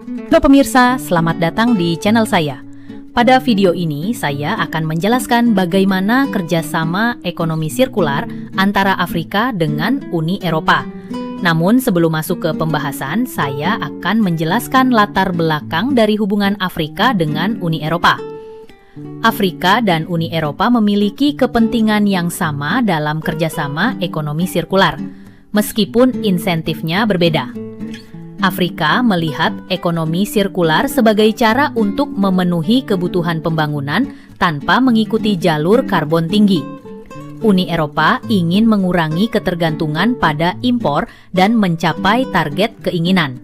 Halo pemirsa, selamat datang di channel saya. Pada video ini, saya akan menjelaskan bagaimana kerjasama ekonomi sirkular antara Afrika dengan Uni Eropa. Namun sebelum masuk ke pembahasan, saya akan menjelaskan latar belakang dari hubungan Afrika dengan Uni Eropa. Afrika dan Uni Eropa memiliki kepentingan yang sama dalam kerjasama ekonomi sirkular, meskipun insentifnya berbeda. Afrika melihat ekonomi sirkular sebagai cara untuk memenuhi kebutuhan pembangunan tanpa mengikuti jalur karbon tinggi. Uni Eropa ingin mengurangi ketergantungan pada impor dan mencapai target keinginan.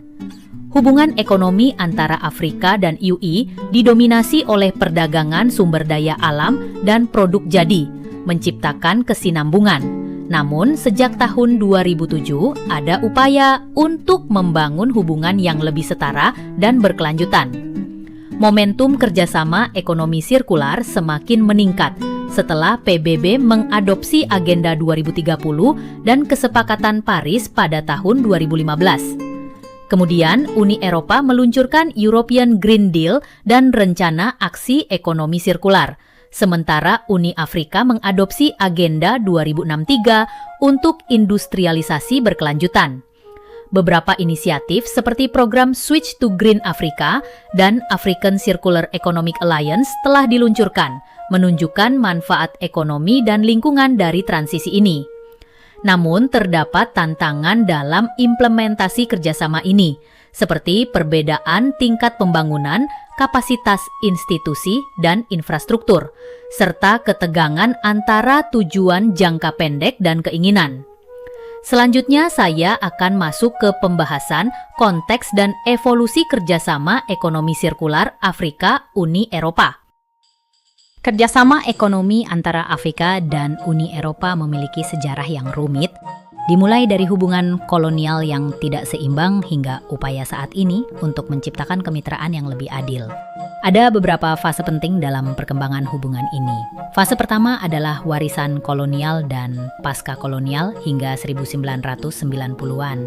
Hubungan ekonomi antara Afrika dan UI didominasi oleh perdagangan sumber daya alam dan produk jadi, menciptakan kesinambungan. Namun, sejak tahun 2007, ada upaya untuk membangun hubungan yang lebih setara dan berkelanjutan. Momentum kerjasama ekonomi sirkular semakin meningkat setelah PBB mengadopsi Agenda 2030 dan Kesepakatan Paris pada tahun 2015. Kemudian, Uni Eropa meluncurkan European Green Deal dan Rencana Aksi Ekonomi Sirkular. Sementara Uni Afrika mengadopsi Agenda 2063 untuk industrialisasi berkelanjutan. Beberapa inisiatif seperti program Switch to Green Africa dan African Circular Economic Alliance telah diluncurkan, menunjukkan manfaat ekonomi dan lingkungan dari transisi ini. Namun terdapat tantangan dalam implementasi kerjasama ini, seperti perbedaan tingkat pembangunan, kapasitas institusi dan infrastruktur, serta ketegangan antara tujuan jangka pendek dan keinginan. Selanjutnya saya akan masuk ke pembahasan konteks dan evolusi kerjasama ekonomi sirkular Afrika-Uni Eropa. Kerjasama ekonomi antara Afrika dan Uni Eropa memiliki sejarah yang rumit, dimulai dari hubungan kolonial yang tidak seimbang hingga upaya saat ini untuk menciptakan kemitraan yang lebih adil. Ada beberapa fase penting dalam perkembangan hubungan ini. Fase pertama adalah warisan kolonial dan pasca-kolonial hingga 1990-an,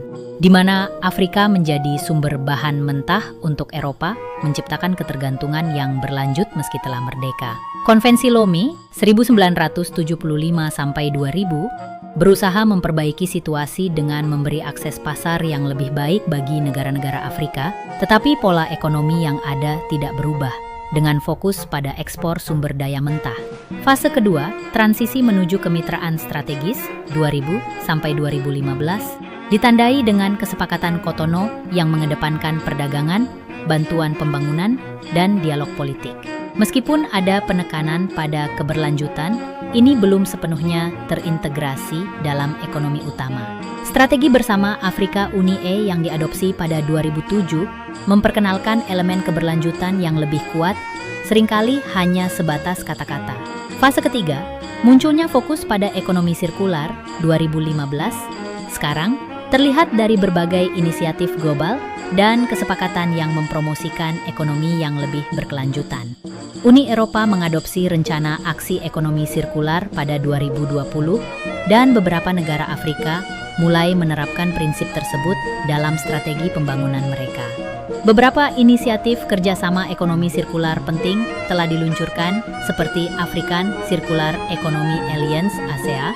di mana Afrika menjadi sumber bahan mentah untuk Eropa, menciptakan ketergantungan yang berlanjut meski telah merdeka. Konvensi Lomé 1975-2000 berusaha memperbaiki situasi dengan memberi akses pasar yang lebih baik bagi negara-negara Afrika, tetapi pola ekonomi yang ada tidak berubah, dengan fokus pada ekspor sumber daya mentah. Fase kedua, transisi menuju kemitraan strategis 2000-2015, ditandai dengan kesepakatan Cotonou yang mengedepankan perdagangan, bantuan pembangunan, dan dialog politik. Meskipun ada penekanan pada keberlanjutan, ini belum sepenuhnya terintegrasi dalam ekonomi utama. Strategi bersama Afrika Uni E yang diadopsi pada 2007 memperkenalkan elemen keberlanjutan yang lebih kuat, seringkali hanya sebatas kata-kata. Fase ketiga, munculnya fokus pada ekonomi sirkular 2015, sekarang terlihat dari berbagai inisiatif global dan kesepakatan yang mempromosikan ekonomi yang lebih berkelanjutan. Uni Eropa mengadopsi Rencana Aksi Ekonomi Sirkular pada 2020 dan beberapa negara Afrika mulai menerapkan prinsip tersebut dalam strategi pembangunan mereka. Beberapa inisiatif kerjasama ekonomi sirkular penting telah diluncurkan seperti African Circular Economy Alliance (ACEA),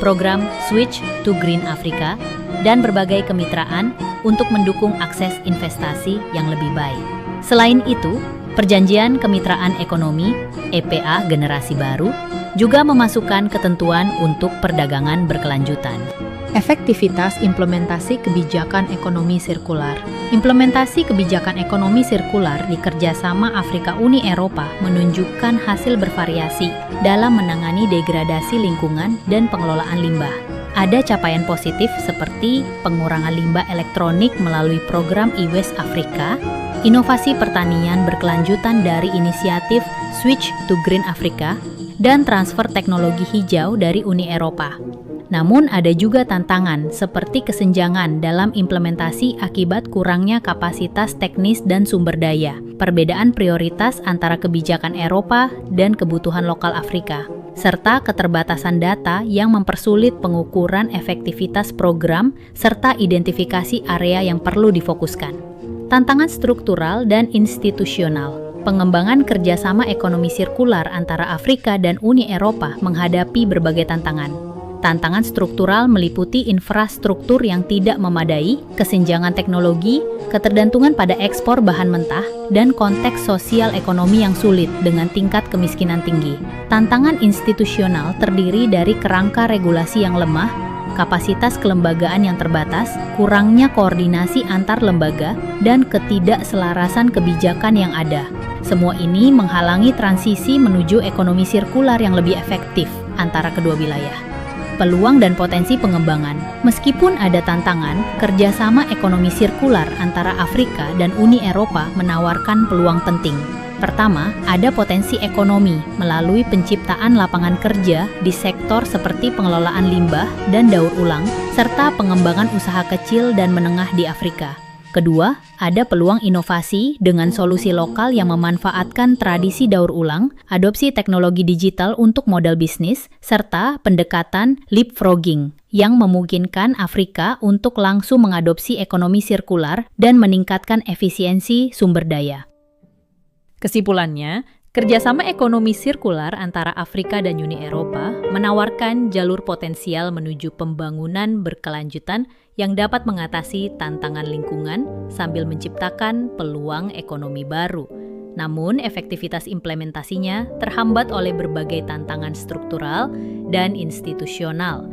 program Switch to Green Africa, dan berbagai kemitraan untuk mendukung akses investasi yang lebih baik. Selain itu, Perjanjian Kemitraan Ekonomi (EPA) generasi baru juga memasukkan ketentuan untuk perdagangan berkelanjutan. Efektivitas implementasi kebijakan ekonomi sirkular. Implementasi kebijakan ekonomi sirkular di kerjasama Afrika Uni Eropa menunjukkan hasil bervariasi dalam menangani degradasi lingkungan dan pengelolaan limbah. Ada capaian positif seperti pengurangan limbah elektronik melalui program e-waste Afrika, inovasi pertanian berkelanjutan dari inisiatif Switch to Green Africa, dan transfer teknologi hijau dari Uni Eropa. Namun ada juga tantangan seperti kesenjangan dalam implementasi akibat kurangnya kapasitas teknis dan sumber daya, perbedaan prioritas antara kebijakan Eropa dan kebutuhan lokal Afrika, serta keterbatasan data yang mempersulit pengukuran efektivitas program serta identifikasi area yang perlu difokuskan. Tantangan struktural dan institusional. Pengembangan kerjasama ekonomi sirkular antara Afrika dan Uni Eropa menghadapi berbagai tantangan. Tantangan struktural meliputi infrastruktur yang tidak memadai, kesenjangan teknologi, ketergantungan pada ekspor bahan mentah, dan konteks sosial ekonomi yang sulit dengan tingkat kemiskinan tinggi. Tantangan institusional terdiri dari kerangka regulasi yang lemah, kapasitas kelembagaan yang terbatas, kurangnya koordinasi antar lembaga, dan ketidakselarasan kebijakan yang ada. Semua ini menghalangi transisi menuju ekonomi sirkular yang lebih efektif antara kedua wilayah. Peluang dan potensi pengembangan. Meskipun ada tantangan, kerjasama ekonomi sirkular antara Afrika dan Uni Eropa menawarkan peluang penting. Pertama, ada potensi ekonomi melalui penciptaan lapangan kerja di sektor seperti pengelolaan limbah dan daur ulang, serta pengembangan usaha kecil dan menengah di Afrika. Kedua, ada peluang inovasi dengan solusi lokal yang memanfaatkan tradisi daur ulang, adopsi teknologi digital untuk modal bisnis, serta pendekatan leapfrogging yang memungkinkan Afrika untuk langsung mengadopsi ekonomi sirkular dan meningkatkan efisiensi sumber daya. Kesimpulannya, kerjasama ekonomi sirkular antara Afrika dan Uni Eropa menawarkan jalur potensial menuju pembangunan berkelanjutan yang dapat mengatasi tantangan lingkungan sambil menciptakan peluang ekonomi baru. Namun, efektivitas implementasinya terhambat oleh berbagai tantangan struktural dan institusional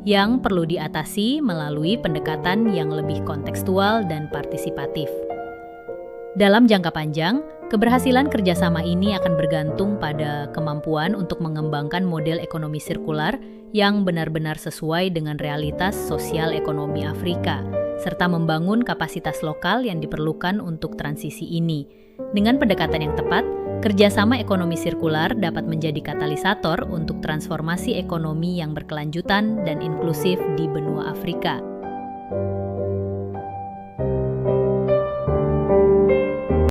yang perlu diatasi melalui pendekatan yang lebih kontekstual dan partisipatif. Dalam jangka panjang, keberhasilan kerjasama ini akan bergantung pada kemampuan untuk mengembangkan model ekonomi sirkular yang benar-benar sesuai dengan realitas sosial ekonomi Afrika, serta membangun kapasitas lokal yang diperlukan untuk transisi ini. Dengan pendekatan yang tepat, kerjasama ekonomi sirkular dapat menjadi katalisator untuk transformasi ekonomi yang berkelanjutan dan inklusif di benua Afrika.